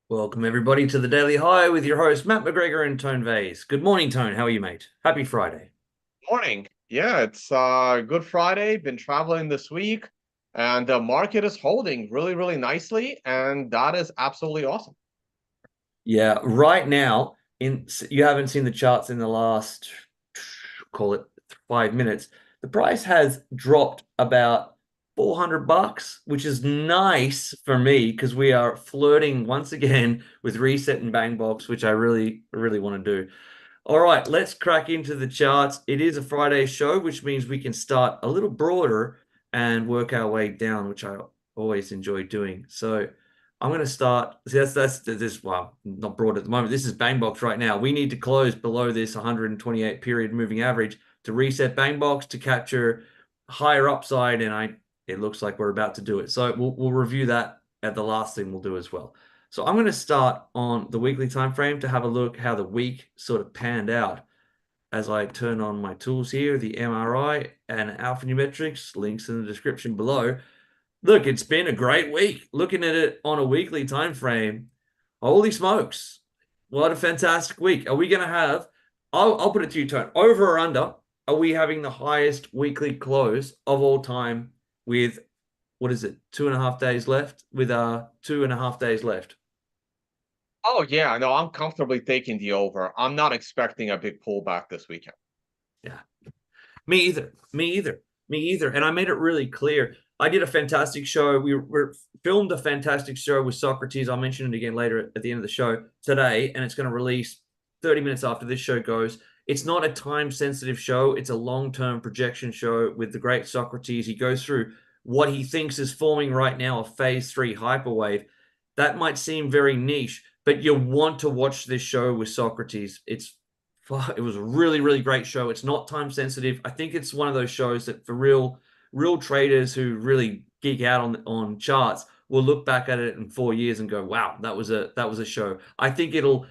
Welcome, everybody, to the Daily High with your host, Matt McGregor and Tone Vase. Good morning, Tone. How are you, mate? Happy Friday. Morning. Yeah, it's Good Friday. Been traveling this week, and the market is holding really, really nicely, and that is absolutely awesome. Yeah, right now, you haven't seen the charts in the last, call it 5 minutes. The price has dropped about 400 bucks, which is nice for me because we are flirting once again with reset and bang box, which I really, really want to do. All right, let's crack into the charts. It is a Friday show, which means we can start a little broader and work our way down, which I always enjoy doing. So I'm going to start. See, that's this. Well, not broad at the moment. This is bang box right now. We need to close below this 128 period moving average to reset bang box to capture higher upside, and it looks like we're about to do it. So we'll review that at the last thing we'll do as well. So I'm going to start on the weekly time frame to have a look how the week sort of panned out as I turn on my tools here, the MRI and alphanumerics, links in the description below. Look, it's been a great week. Looking at it on a weekly time frame, holy smokes, what a fantastic week. Are we going to have, I'll put it to you, Tone, over or under, are we having the highest weekly close of all time with, what is it, 2.5 days left? With 2.5 days left. Oh yeah, no, I'm comfortably taking the over. I'm not expecting a big pullback this weekend. Yeah. Me either. Me either. Me either. And I made it really clear. I did a fantastic show. We filmed a fantastic show with Socrates. I'll mention it again later at the end of the show today, and it's going to release 30 minutes after this show goes. It's not a time sensitive show, it's a long term projection show with the great Socrates. He goes through what he thinks is forming right now a phase three hyperwave. That might seem very niche, but you want to watch this show with Socrates. It was a really, really great show. It's not time sensitive. I think it's one of those shows that for real traders who really geek out on charts will look back at it in 4 years and go, wow, that was a show. I think it'll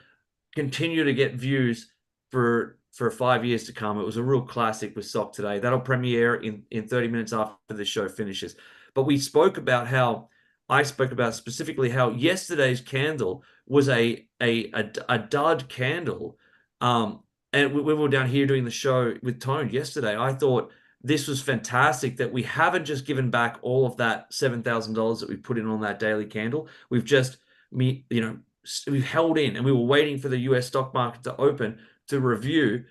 continue to get views for 5 years to come. It was a real classic with Sock today. That'll premiere in 30 minutes after the show finishes. But I spoke about specifically how yesterday's candle was a dud candle. And we were down here doing the show with Tone yesterday. I thought this was fantastic that we haven't just given back all of that $7,000 that we put in on that daily candle. We've just, we've held in and we were waiting for the US stock market to open to review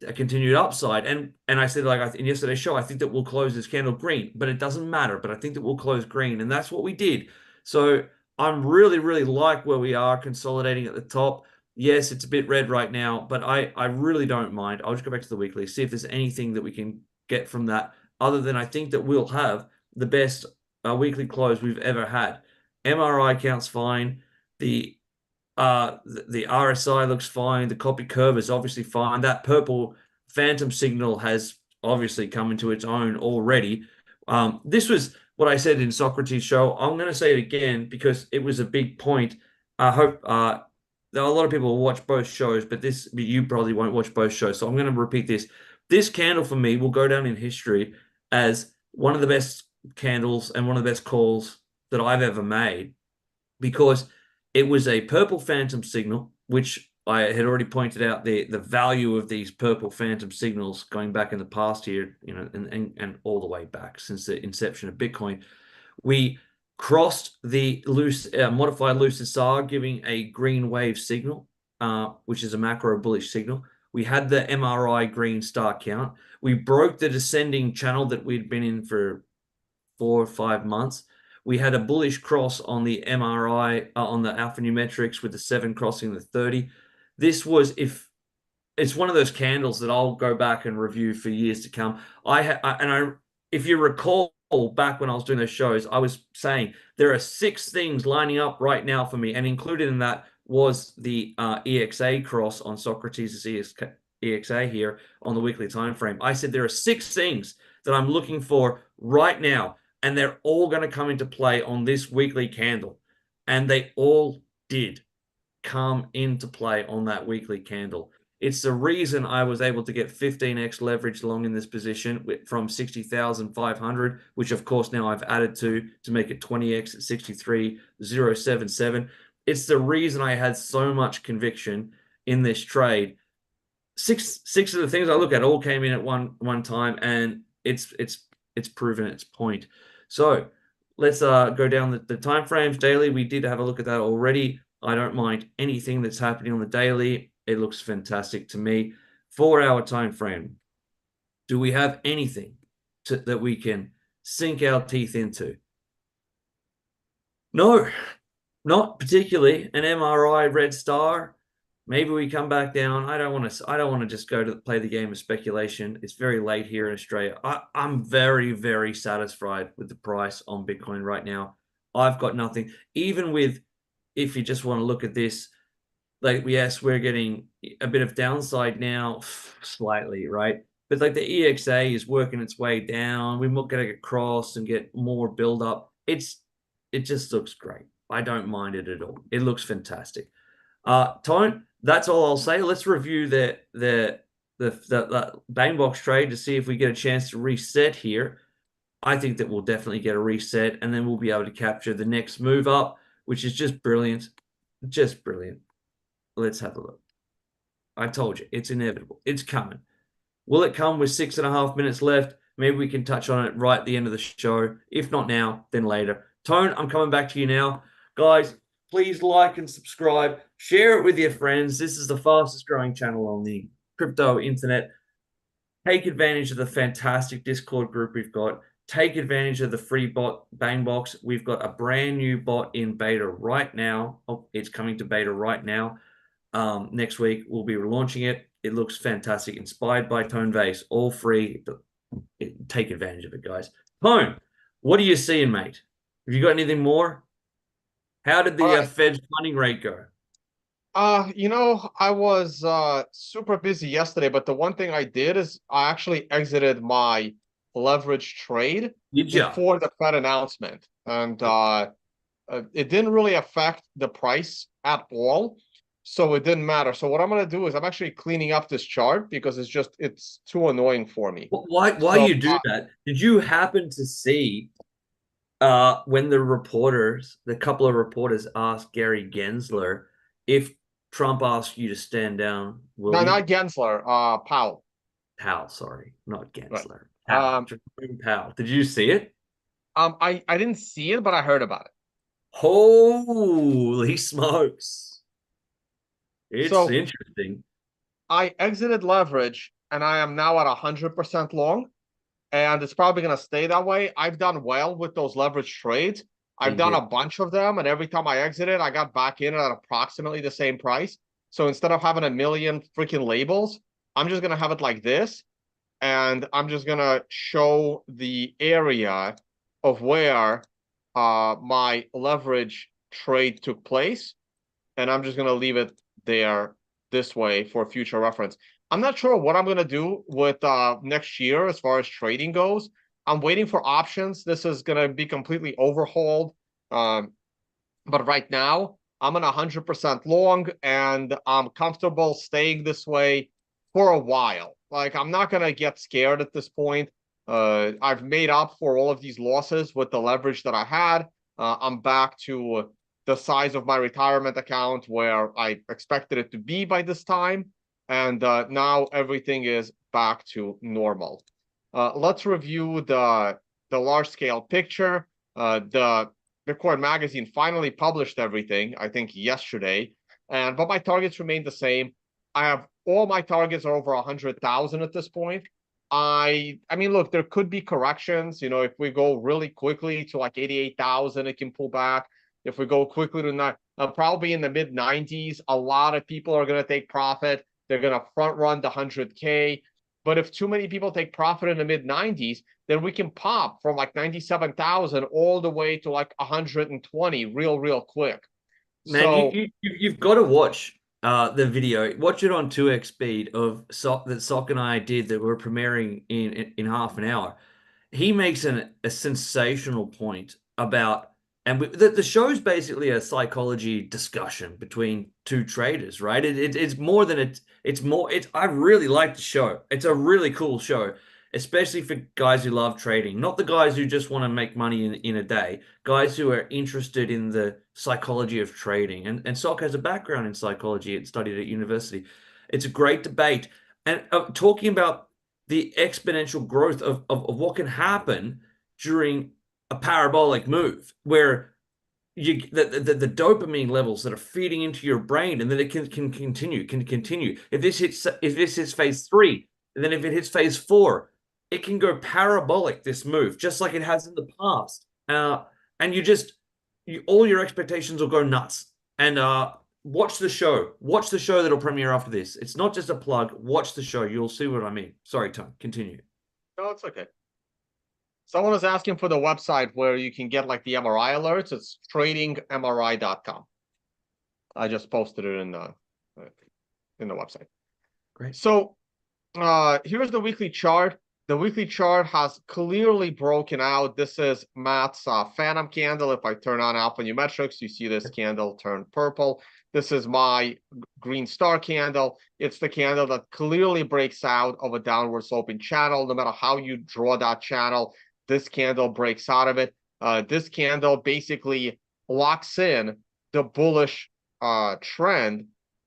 a continued upside. And I said, like in yesterday's show, I think that we'll close this candle green, but it doesn't matter. But I think that we'll close green. And that's what we did. So I'm really, really like where we are consolidating at the top. Yes, it's a bit red right now, but I really don't mind. I'll just go back to the weekly, see if there's anything that we can get from that, other than I think that we'll have the best weekly close we've ever had. MRI counts fine. The the RSI looks fine. The copy curve is obviously fine. That purple phantom signal has obviously come into its own already. This was what I said in Socrates' show. I'm going to say it again because it was a big point. I hope there are a lot of people who watch both shows, but you probably won't watch both shows. So I'm going to repeat this. This candle for me will go down in history as one of the best candles and one of the best calls that I've ever made because it was a purple phantom signal, which I had already pointed out the value of these purple phantom signals going back in the past here, and all the way back since the inception of Bitcoin. We crossed the modified Lucid SAR, giving a green wave signal, which is a macro bullish signal. We had the MRI green star count. We broke the descending channel that we'd been in for 4 or 5 months. We had a bullish cross on the MRI, on the alphanumerics with the 7 crossing the 30. This was, if it's one of those candles that I'll go back and review for years to come. If you recall back when I was doing those shows, I was saying there are 6 things lining up right now for me, and included in that was the EXA cross on Socrates' EXA here on the weekly time frame. I said there are 6 things that I'm looking for right now, and they're all going to come into play on this weekly candle, and they all did come into play on that weekly candle. It's the reason I was able to get 15x leverage long in this position from 60,500, which of course now I've added to make it 20x at 63,077. It's the reason I had so much conviction in this trade. Six of the things I look at all came in at one time, and it's proven its point. So let's go down the time frames daily. We did have a look at that already. I don't mind anything that's happening on the daily. It looks fantastic to me. 4 hour time frame. Do we have anything that we can sink our teeth into? No, not particularly. An MRI red star. Maybe we come back down. I don't want to. I don't want to just go to play the game of speculation. It's very late here in Australia. I'm very, very satisfied with the price on Bitcoin right now. I've got nothing. Even with, if you just want to look at this, like, yes, we're getting a bit of downside now, slightly, right? But like the EXA is working its way down. We're not going to cross and get more build up. It just looks great. I don't mind it at all. It looks fantastic. Tone, that's all I'll say. Let's review the bang box trade to see if we get a chance to reset here. I think that we'll definitely get a reset, and then we'll be able to capture the next move up, which is just brilliant. Just brilliant. Let's have a look. I told you, it's inevitable. It's coming. Will it come with 6.5 minutes left? Maybe we can touch on it right at the end of the show. If not now, then later. Tone, I'm coming back to you now. Guys, please like and subscribe. Share it with your friends. This is the fastest growing channel on the crypto internet. Take advantage of the fantastic Discord group we've got. Take advantage of the free bot Bangbox. We've got a brand new bot in beta right now. Oh, it's coming to beta right now. Next week, we'll be relaunching it. It looks fantastic. Inspired by Tone Vase. All free. Take advantage of it, guys. Tone, what are you seeing, mate? Have you got anything more? How did All the right. Fed's funding rate go? I was super busy yesterday, but the one thing I did is I actually exited my leverage trade Did you? before the Fed announcement, and it didn't really affect the price at all, so it didn't matter. So what I'm gonna do is I'm actually cleaning up this chart because it's too annoying for me. Why So you do that? Did you happen to see when the couple of reporters asked Gary Gensler, if Trump asks you to stand down, will no, you? not Gensler, Powell. Powell, sorry, not Right. Gensler. Powell, Um, Jerome Powell. Did you see it? I didn't see it, but I heard about it. Holy smokes. It's So interesting. I exited leverage and I am now at 100% long, and it's probably going to stay that way. I've done well with those leverage trades. I've You done a did. bunch of them, and every time I exited, I got back in at approximately the same price. So instead of having a million freaking labels, I'm just going to have it like this, and I'm just going to show the area of where my leverage trade took place, and I'm just going to leave it there this way for future reference. I'm not sure what I'm going to do with next year as far as trading goes. I'm waiting for options. This is going to be completely overhauled. Um, but right now, I'm in 100% long, and I'm comfortable staying this way for a while. Like, I'm not going to get scared at this point. I've made up for all of these losses with the leverage that I had. I'm back to the size of my retirement account where I expected it to be by this time. And now everything is back to normal. Let's review the large scale picture. The Bitcoin Magazine finally published everything, I think yesterday, but my targets remain the same. I have all my targets are over 100,000 at this point. I mean, look, there could be corrections. You know, if we go really quickly to like 88,000, it can pull back. If we go quickly to not, probably in the mid 90s, a lot of people are going to take profit. They're going to front run the 100K. But if too many people take profit in the mid 90s, then we can pop from like 97,000 all the way to like 120 real quick. Man, So you've got to watch the video. Watch it on 2x speed of Sock and I did that we're premiering in half an hour. He makes a sensational point about, and the show's basically a psychology discussion between two traders, right? It's more than it's more. I really like the show. It's a really cool show. especially for guys who love trading, not the guys who just want to make money in a day, guys who are interested in the psychology of trading. And Sok has a background in psychology and studied at university. It's a great debate. And talking about the exponential growth of what can happen during a parabolic move, where the dopamine levels that are feeding into your brain, and then it can continue. If this hits phase 3, and then if it hits phase 4, it can go parabolic, this move, just like it has in the past. And all your expectations will go nuts. And watch the show. Watch the show that'll premiere after this. It's not just a plug. Watch the show. You'll see what I mean. Sorry, Tom. Continue. No, it's okay. Someone was asking for the website where you can get like the MRI alerts. It's tradingmri.com. I just posted it in the website. Great. So here's the weekly chart. The weekly chart has clearly broken out. This is Matt's phantom candle. If I turn on alphanumerics, you see this candle turn purple. This is my green star candle. It's the candle that clearly breaks out of a downward sloping channel. No matter how you draw that channel, this candle breaks out of it. This candle basically locks in the bullish trend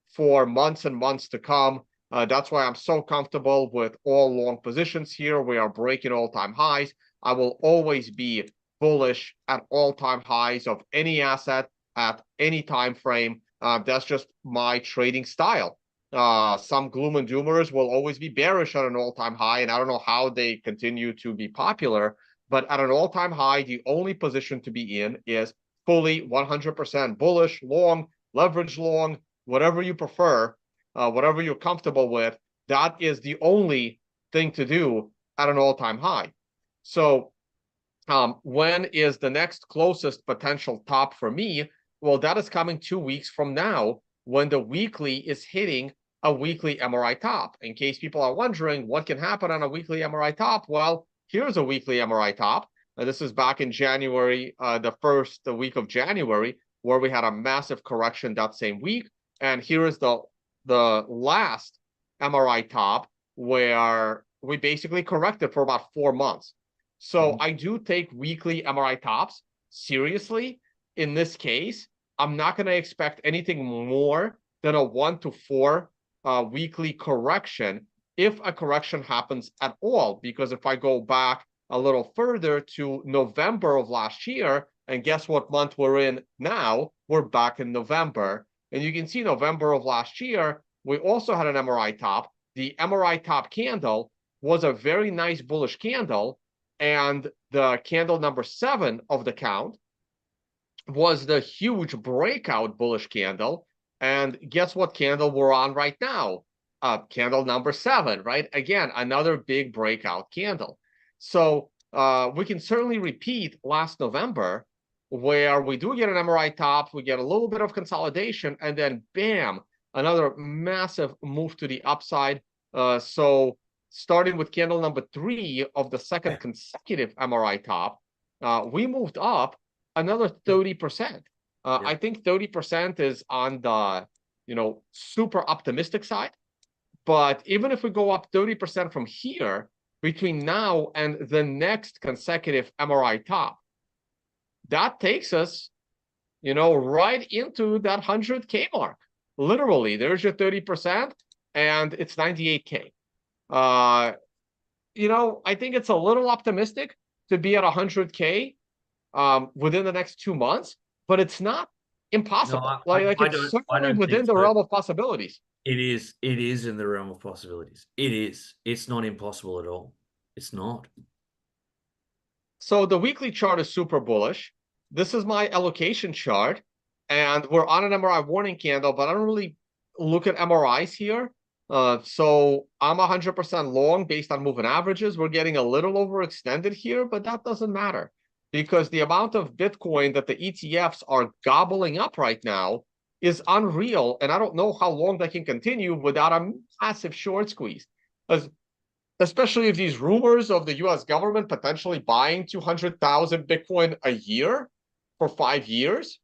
for months and months to come. That's why I'm so comfortable with all long positions here. We are breaking all-time highs. I will always be bullish at all-time highs of any asset at any time frame. That's just my trading style. Some gloom and doomers will always be bearish at an all-time high, and I don't know how they continue to be popular, but at an all-time high, the only position to be in is fully 100% bullish, long, leverage long, whatever you prefer. Whatever you're comfortable with, that is the only thing to do at an all-time high. So when is the next closest potential top for me? Well, that is coming 2 weeks from now, when the weekly is hitting a weekly MRI top. In case people are wondering what can happen on a weekly MRI top, well, here's a weekly MRI top. This is back in January, the first week of January, where we had a massive correction that same week. And here is the last MRI top, where we basically corrected for about 4 months. So I do take weekly MRI tops seriously. In this case, I'm not going to expect anything more than a 1 to 4 weekly correction, if a correction happens at all. Because if I go back a little further to November of last year, and guess what month we're in now? We're back in November. And you can see November of last year, we also had an MRI top. The MRI top candle was a very nice bullish candle. And the candle number 7 of the count was the huge breakout bullish candle. And guess what candle we're on right now? Candle number 7, right? Again, another big breakout candle. So we can certainly repeat last November, where we do get an MRI top, we get a little bit of consolidation, and then bam, another massive move to the upside. So starting with candle number 3 of the second consecutive MRI top, we moved up another 30%. I think 30% is on the super optimistic side. But even if we go up 30% from here, between now and the next consecutive MRI top, that takes us, right into that 100K mark. Literally, there's your 30%, and it's 98K. I think it's a little optimistic to be at 100K within the next 2 months, but it's not impossible. No, it's certainly within the so. realm of possibilities. It is in the realm of possibilities. It is. It's not impossible at all. It's not. So the weekly chart is super bullish. This is my allocation chart, and we're on an MRI warning candle, but I don't really look at MRIs here. So I'm 100% long based on moving averages. We're getting a little overextended here, but that doesn't matter, because the amount of Bitcoin that the ETFs are gobbling up right now is unreal, and I don't know how long that can continue without a massive short squeeze. Especially if these rumors of the US government potentially buying 200,000 Bitcoin a year for 5 years.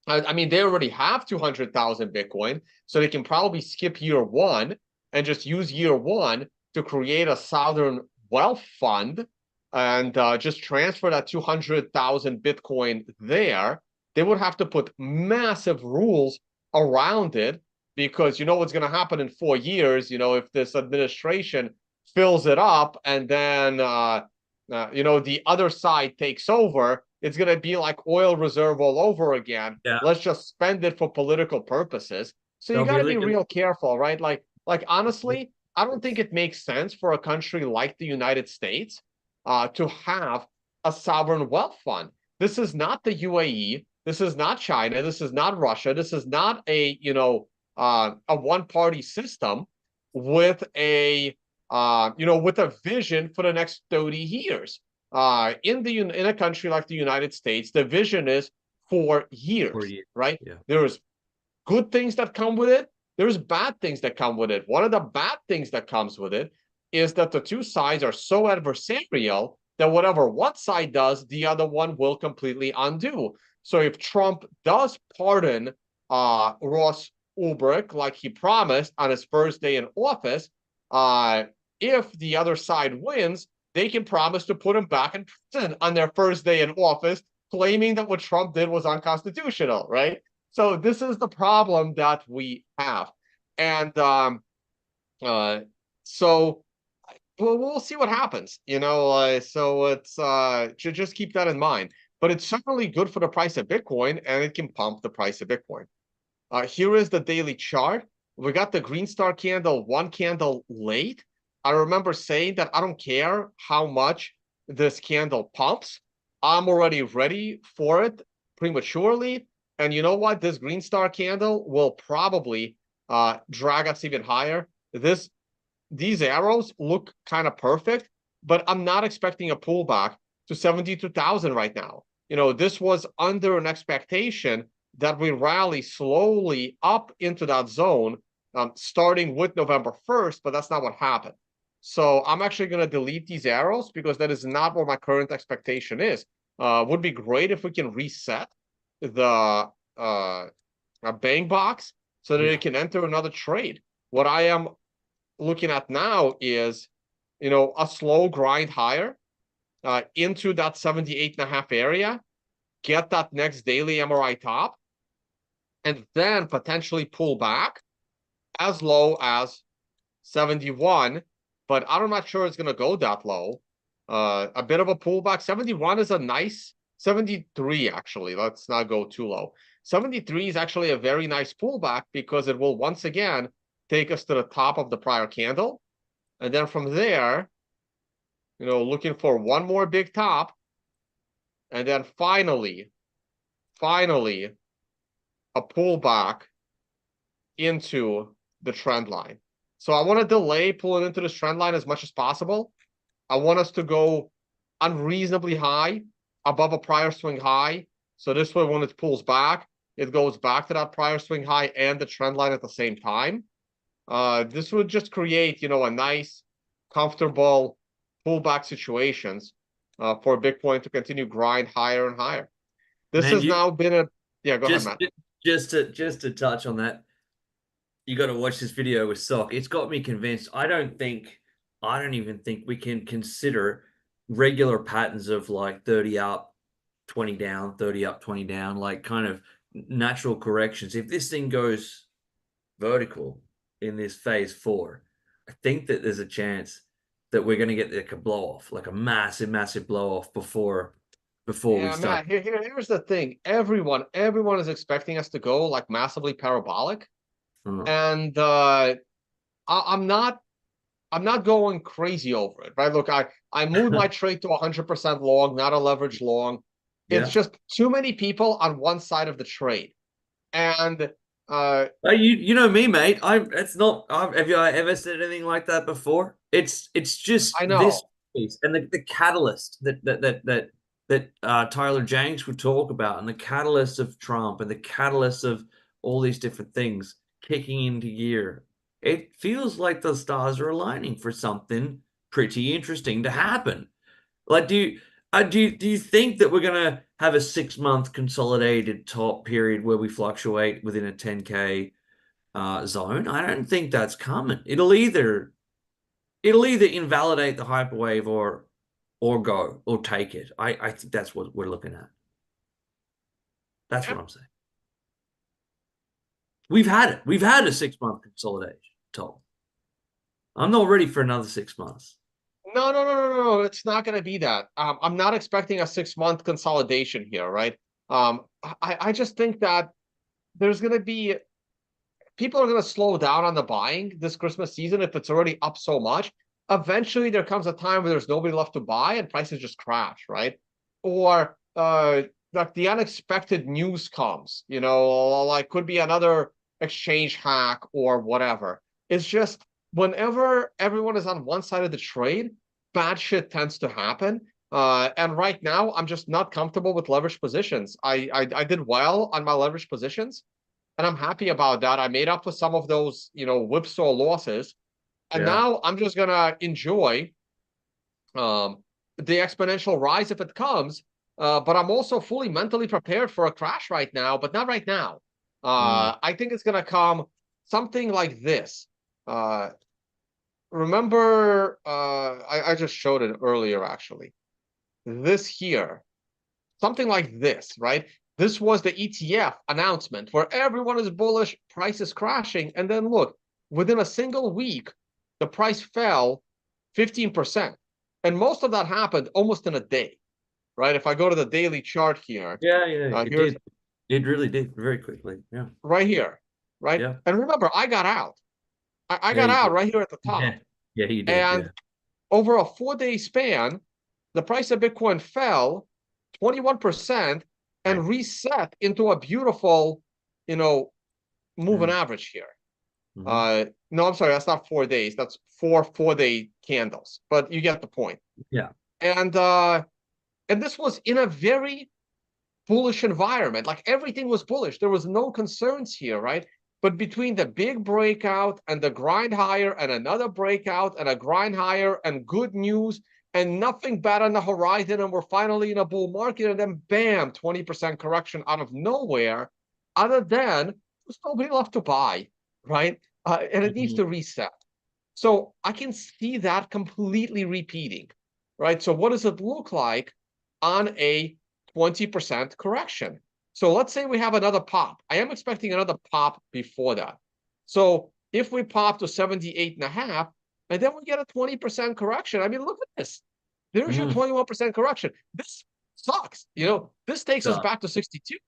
I mean, they already have 200,000 Bitcoin, so they can probably skip year 1 and just use year 1 to create a southern wealth fund and just transfer that 200,000 Bitcoin there, they would have to put massive rules around it because you know what's going to happen in 4 years. If this administration fills it up and then the other side takes over, it's going to be like oil reserve all over again. Yeah. Let's just spend it for political purposes. So you They'll got be to be looking. real careful, right? Like honestly, I don't think it makes sense for a country like the United States to have a sovereign wealth fund. This is not the UAE. This is not China. This is not Russia. This is not a one party system with a vision for the next 30 years. In a country like the United States, the vision is for For years, you. right? Yeah. There's good things that come with it. There's bad things that come with it. One of the bad things that comes with it is that the two sides are so adversarial that whatever one side does, the other one will completely undo. So if Trump does pardon Ross Ulbricht like he promised on his first day in office, if the other side wins, they can promise to put him back in prison on their first day in office, claiming that what Trump did was unconstitutional, right? So this is the problem that we have, and uh, so we'll see what happens. So it's just keep that in mind. But it's certainly good for the price of Bitcoin, and it can pump the price of Bitcoin. Here is the daily chart. We got the green star candle, one candle late. I remember saying that I don't care how much this candle pumps. I'm already ready for it prematurely. And you know what? This green star candle will probably drag us even higher. These arrows look kind of perfect, but I'm not expecting a pullback to 72,000 right now. This was under an expectation that we rally slowly up into that zone, starting with November 1st, but that's not what happened. So I'm actually going to delete these arrows because that is not what my current expectation is. Would be great if we can reset the bang box so that Yeah. it can enter another trade. What I am looking at now is, a slow grind higher into that 78.5 area, get that next daily MRI top, and then potentially pull back as low as 71. But I'm not sure it's going to go that low. A bit of a pullback. 71 is a nice 73, actually. Let's not go too low. 73 is actually a very nice pullback because it will once again take us to the top of the prior candle. And then from there, looking for one more big top. And then finally, a pullback into the trend line. So I want to delay pulling into this trend line as much as possible. I want us to go unreasonably high above a prior swing high. So this way, when it pulls back, it goes back to that prior swing high and the trend line at the same time. This would just create, a nice, comfortable pullback situations for Bitcoin to continue grind higher and higher. This Man, has you now been a yeah. Go ahead, just Matt. just to touch on that, you got to watch this video with Sock. It's got me convinced. I don't even think we can consider regular patterns of like 30 up, 20 down, 30 up, 20 down, like kind of natural corrections. If this thing goes vertical in this phase 4, I think that there's a chance that we're going to get like a blow off, like a massive, massive blow off before we Yeah, start. Matt. Here's the thing. Everyone is expecting us to go like massively parabolic, Uh, and I'm not. I'm not going crazy over it, right? Look, I moved my trade to 100% long, not a leverage long. It's yeah. just too many people on one side of the trade, and You know me, mate. It's not. Have you ever said anything like that before? It's just I this know. piece and the catalyst that Tyler Jenks would talk about, and the catalyst of Trump, and the catalyst of all these different things kicking into gear. It feels like the stars are aligning for something pretty interesting to happen. Like, do you think that we're gonna have a 6 month consolidated top period where we fluctuate within a 10K zone? I don't think that's coming. It'll either it'll either invalidate the hyperwave or go or take it. I think that's what we're looking at. That's Yeah. what I'm saying. We've had it. We've had a 6 month consolidation, Tom. I'm not ready for another 6 months. No, no, no, no, no, no. It's not going to be that. I'm not expecting a 6 month consolidation here, right? I just think that there's going to be people are going to slow down on the buying this Christmas season if it's already up so much. Eventually, there comes a time where there's nobody left to buy and prices just crash, right? Or like the unexpected news comes, like could be another exchange hack or whatever. It's just whenever everyone is on one side of the trade, bad shit tends to happen. And right now, I'm just not comfortable with leverage positions. I did well on my leverage positions, and I'm happy about that. I made up for some of those, whipsaw losses, and Yeah. now I'm just gonna enjoy um, the exponential rise if it comes. But I'm also fully mentally prepared for a crash right now, but not right now. Mm. I think it's gonna come something like this. Uh, remember, I just showed it earlier actually. This here, something like this, right? This was the ETF announcement where everyone is bullish, price is crashing. And then look, within a single week, the price fell 15%. And most of that happened almost in a day, right? If I go to the daily chart here, Yeah, yeah, it here's did. It really did very quickly. Yeah. right here, right? Yeah. And remember, I got out. I Yeah, got you out did. right here at the top. Yeah. Yeah, you did. And Yeah. over a 4 day span, the price of Bitcoin fell 21% Right. and reset into a beautiful, you know, moving Mm. average here. Hmm. No, I'm sorry, that's not 4 days. That's 4 day candles, but you get the point. Yeah. And this was in a very bullish environment. Like everything was bullish. There was no concerns here, right? But between the big breakout and the grind higher and another breakout and a grind higher and good news and nothing bad on the horizon, and we're finally in a bull market, and then bam, 20% correction out of nowhere. Other than there's nobody left to buy, right? And it needs Mhm. to reset. So I can see that completely repeating, right? So what does it look like on a 20% correction? So let's say we have another pop. I am expecting another pop before that. So if we pop to 78 and a half, and then we get a 20% correction. I mean, look at this. There's your Mm. 21% correction. This sucks. This takes us So, back to 62.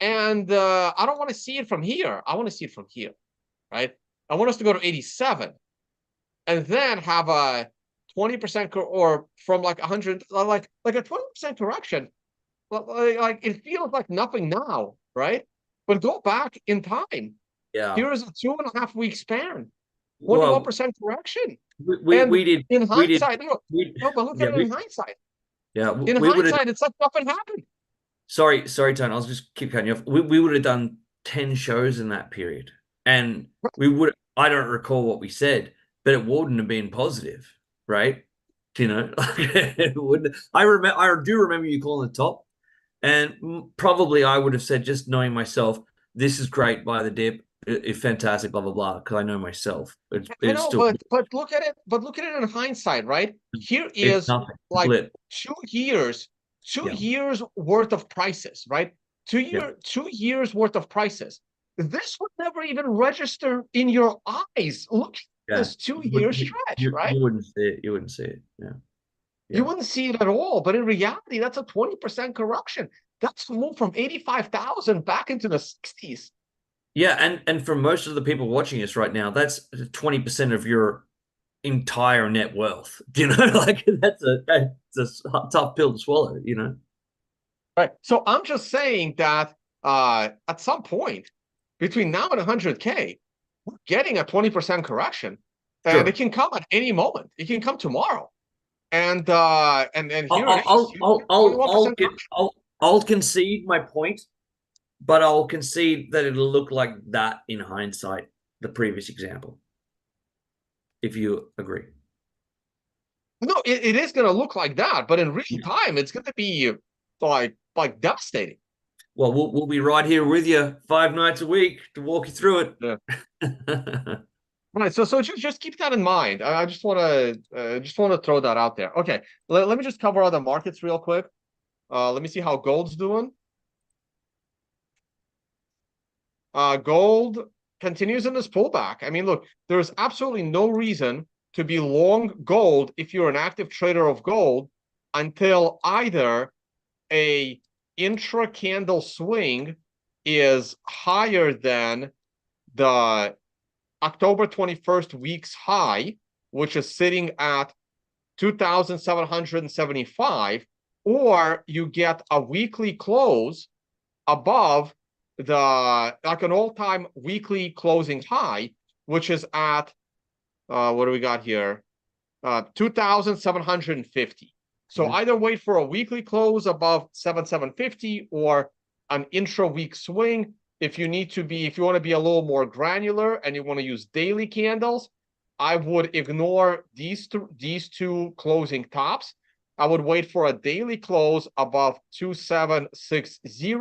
And I don't want to see it from here. I want to see it from here, right? I want us to go to 87 and then have a 20% or from like 100, like a 20% correction. Like it feels like nothing now, right? But go back in time. yeah. Here is a 2.5 week span, Well, 21% correction. we And we did in we did hindsight, no, we no, but look yeah at it in hindsight. yeah In we would have. hindsight, it's like nothing happened. Sorry, Tony. I'll just keep cutting you off. We would have done 10 shows in that period, and we would. I don't recall what we said, but it wouldn't have been positive, right? It wouldn't. I remember. I do remember you calling the top. And probably I would have said, just knowing myself, this is great by the dip, it's fantastic, blah blah blah, because I know myself. I It's know, still but look at it in hindsight, right? Here it's is nothing. like Blip. 2 years, two Yeah, years worth of prices, right? Two yeah. year, 2 years worth of prices. This would never even register in your eyes. Look at Yeah. this 2 year stretch, right? You wouldn't see it. You wouldn't see it. Yeah, You yeah, wouldn't see it at all, but in reality, that's a 20% correction. That's a move from 85,000 back into the 60s. yeah. And for most of the people watching us right now, that's 20% of your entire net wealth. Like that's a tough pill to swallow. Right. So I'm just saying that at some point between now and 100K, we're getting a 20% correction, and it Sure. can come at any moment. It can come tomorrow. And here it is. Here's your 21% correction. I'll concede my point, but I'll concede that it'll look like that in hindsight, the previous example, if you agree. No, it is going to look like that, but in real time, it's going to be like devastating. Well, we'll be right here with you 5 nights a week to walk you through Yeah. it. Right. So just keep that in mind. I just want to throw that out there. Okay. Let me just cover other markets real quick. Let me see how gold's doing. Gold continues in this pullback. I mean, look, there's absolutely no reason to be long gold if you're an active trader of gold until either a intra candle swing is higher than the October 21st week's high, which is sitting at 2,775, or you get a weekly close above the like an all-time weekly closing high, which is at what do we got here? 2,750. So Mhm. either wait for a weekly close above 7,750 or an intra-week swing. If you want to be a little more granular and you want to use daily candles, I would ignore these two closing tops. I would wait for a daily close above 2,760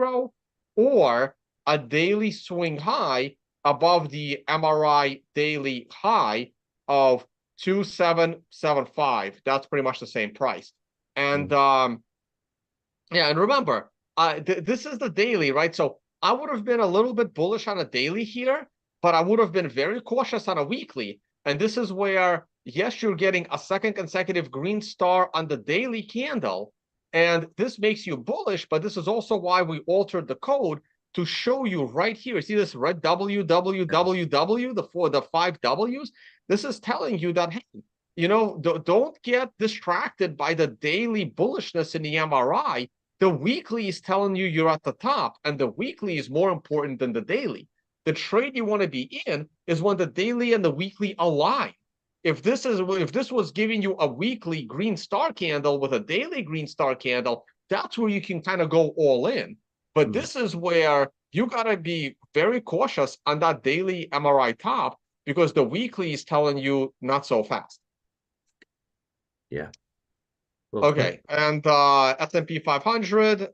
or a daily swing high above the MRI daily high of 2,775. That's pretty much the same price. And Mhm. yeah, and remember, this is the daily, right? So I would have been a little bit bullish on a daily here, but I would have been very cautious on a weekly. And this is where, yes, you're getting a second consecutive green star on the daily candle. And this makes you bullish, but this is also why we altered the code to show you right here. See this red WWWW, the five W's? This is telling you that, hey, don't get distracted by the daily bullishness in the MRI. The weekly is telling you you're at the top, and the weekly is more important than the daily. The trade you want to be in is when the daily and the weekly align. If this was giving you a weekly green star candle with a daily green star candle, that's where you can kind of go all in. But Mhm. this is where you got to be very cautious on that daily MRI top because the weekly is telling you not so fast. Yeah. Well put. Okay, and S&P 500,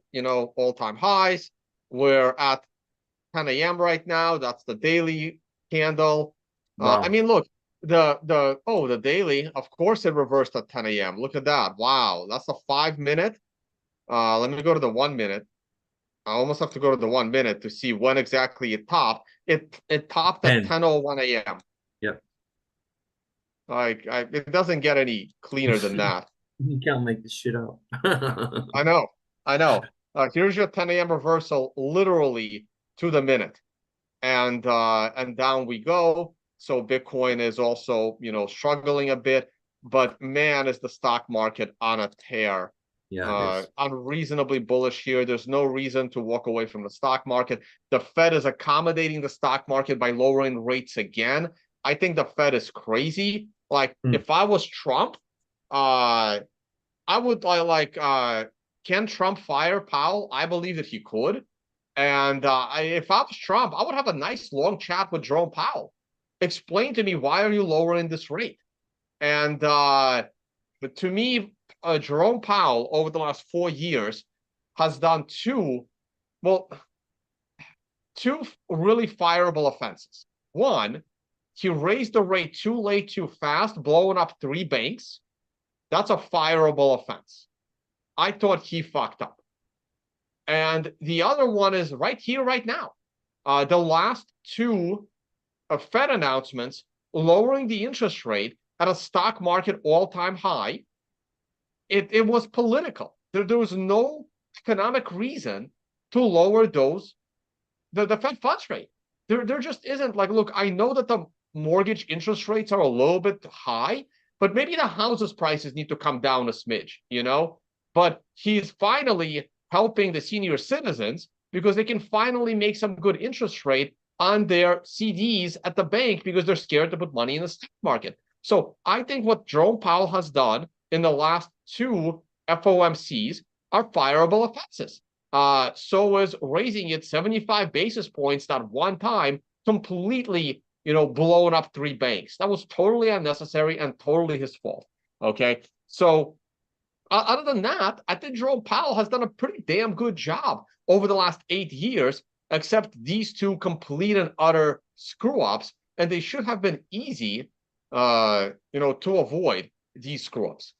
all-time highs. We're at 10 a.m. right now. That's the daily candle. I Wow. mean, look, the daily, of course it reversed at 10 a.m. Look at that. Wow, that's a 5 minute. Let me go to the 1 minute. I almost have to go to the 1 minute to see when exactly it topped. It topped at 10. 10:01 a.m. Yep. It doesn't get any cleaner than that. You can't make this shit up. I know, I know. Here's your 10 a.m. reversal, literally to the minute, and down we go. So Bitcoin is also, struggling a bit, but man, is the stock market on a tear. Yeah, it is. Unreasonably bullish here. There's no reason to walk away from the stock market. The Fed is accommodating the stock market by lowering rates again. I think the Fed is crazy. Like Hmm. if I was Trump, uh, I would can Trump fire Powell? I believe that he could. And if I was Trump, I would have a nice long chat with Jerome Powell. Explain to me, why are you lowering this rate? And but to me, Jerome Powell over the last 4 years has done well, two really fireable offenses. One, he raised the rate too late, too fast, blowing up three banks. That's a fireable offense. I thought he fucked up. And the other one is right here, right now. The last two Fed announcements lowering the interest rate at a stock market all-time high. It was political. There was no economic reason to lower the Fed funds rate. There just isn't. Like, look, I know that the mortgage interest rates are a little bit high, but maybe the houses prices need to come down a smidge. But he's finally helping the senior citizens because they can finally make some good interest rate on their CDs at the bank because they're scared to put money in the stock market. So I think what Jerome Powell has done in the last two FOMCs are fireable offenses. So is raising it 75 basis points that one time, completely, blowing up three banks. That was totally unnecessary and totally his fault. Okay. So other than that, I think Jerome Powell has done a pretty damn good job over the last 8 years, except these two complete and utter screw ups. and they should have been easy, to avoid these screw-ups.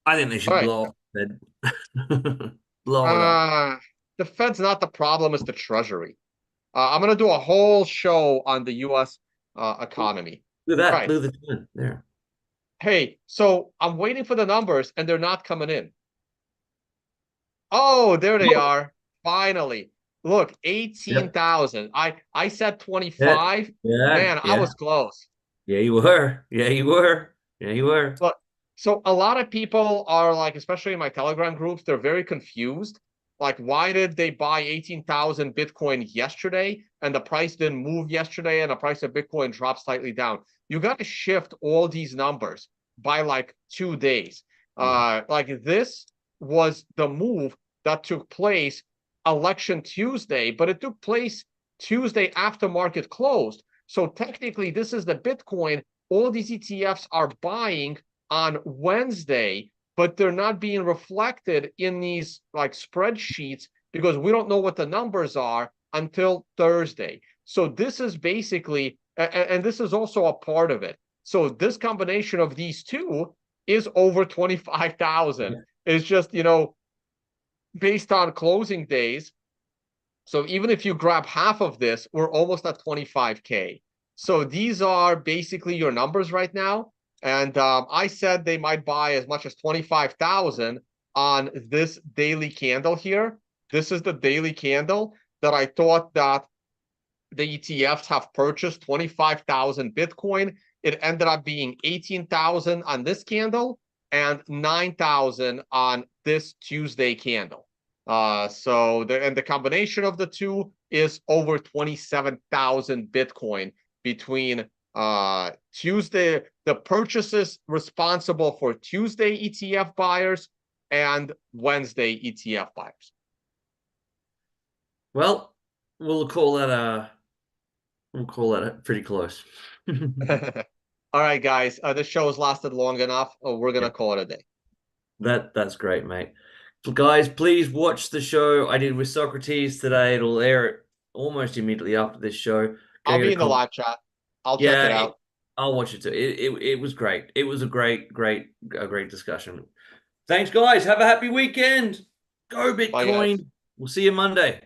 I think they All should right. blow off the Fed. Blow it up. Uh, the Fed's not the problem, it's the Treasury. I'm going to do a whole show on the U.S. Economy. Look at All that. right. Look at the time there. Hey, so I'm waiting for the numbers and they're not coming in. Oh, there they Look. are. Finally. Look, Yep. 18,000. I said Yeah. 25. Yeah. Man, I Yeah. was close. Yeah, you were. Yeah, you were. Yeah, you were. Look, so a lot of people are like, especially in my Telegram groups, they're very confused. Like, why did they buy 18,000 Bitcoin yesterday and the price didn't move yesterday and the price of Bitcoin dropped slightly down? You got to shift all these numbers by like 2 days. Yeah. Like this was the move that took place election Tuesday, but it took place Tuesday after market closed. So technically, this is the Bitcoin all these ETFs are buying on Wednesday, but they're not being reflected in these like spreadsheets because we don't know what the numbers are until Thursday. So this is basically, and this is also a part of it. So this combination of these two is over 25,000. It's just, based on closing days. So even if you grab half of this, we're almost at 25K. So these are basically your numbers right now. And I said they might buy as much as 25,000 on this daily candle here. This is the daily candle that I thought that the ETFs have purchased 25,000 Bitcoin. It ended up being 18,000 on this candle and 9,000 on this Tuesday candle. The combination of the two is over 27,000 Bitcoin between Tuesday, the purchases responsible for Tuesday ETF buyers and Wednesday ETF buyers. Well, we'll call that pretty close. All right, guys. This show has lasted long enough. We're gonna Yeah, call it a day. that's great, mate. So guys, please watch the show I did with Socrates today. It'll air almost immediately after this show. Go I'll get be a in the copy. live chat. I'll check Yeah, it out. I'll watch it too. It was great. It was a great discussion. Thanks, guys. Have a happy weekend. Go Bye, guys. Bitcoin. We'll see you Monday.